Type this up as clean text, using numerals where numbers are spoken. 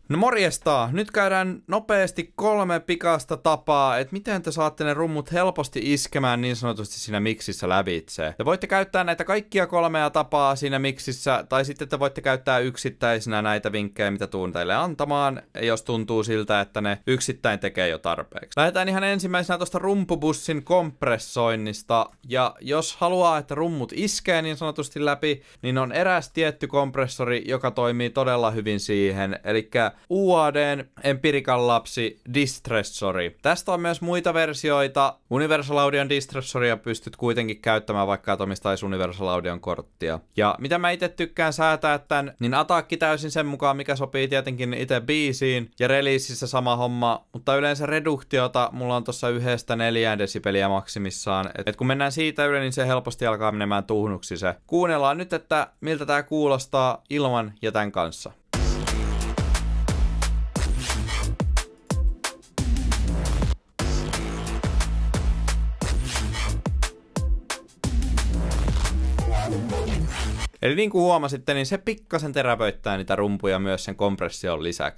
No morjesta! Nyt käydään nopeasti 3 pikasta tapaa, että miten te saatte ne rummut helposti iskemään niin sanotusti siinä miksissä lävitse. Te voitte käyttää näitä kaikkia 3 tapaa siinä miksissä, tai sitten te voitte käyttää yksittäisinä näitä vinkkejä, mitä tuun teille antamaan, jos tuntuu siltä, että ne yksittäin tekee jo tarpeeksi. Lähdetään ihan ensimmäisenä tuosta rumpubussin kompressoinnista, ja jos haluaa, että rummut iskee niin sanotusti läpi, niin on eräs tietty kompressori, joka toimii todella hyvin siihen, elikkä UADn Empirical Lapsi Distressori. Tästä on myös muita versioita. Universal Audion Distressoria pystyt kuitenkin käyttämään, vaikka et omistaisi Universal Audion korttia. Ja mitä mä itse tykkään säätää tän, niin atakki täysin sen mukaan, mikä sopii tietenkin itse biisiin, ja releasissä sama homma, mutta yleensä reduktiota mulla on tossa 1–4 desibeliä maksimissaan. Et kun mennään siitä yli, niin se helposti alkaa menemään tuhnuksi se. Kuunnellaan nyt, että miltä tää kuulostaa ilman ja tän kanssa. Eli niin kuin huomasitte, niin se pikkasen terävöittää niitä rumpuja myös sen kompression lisäksi.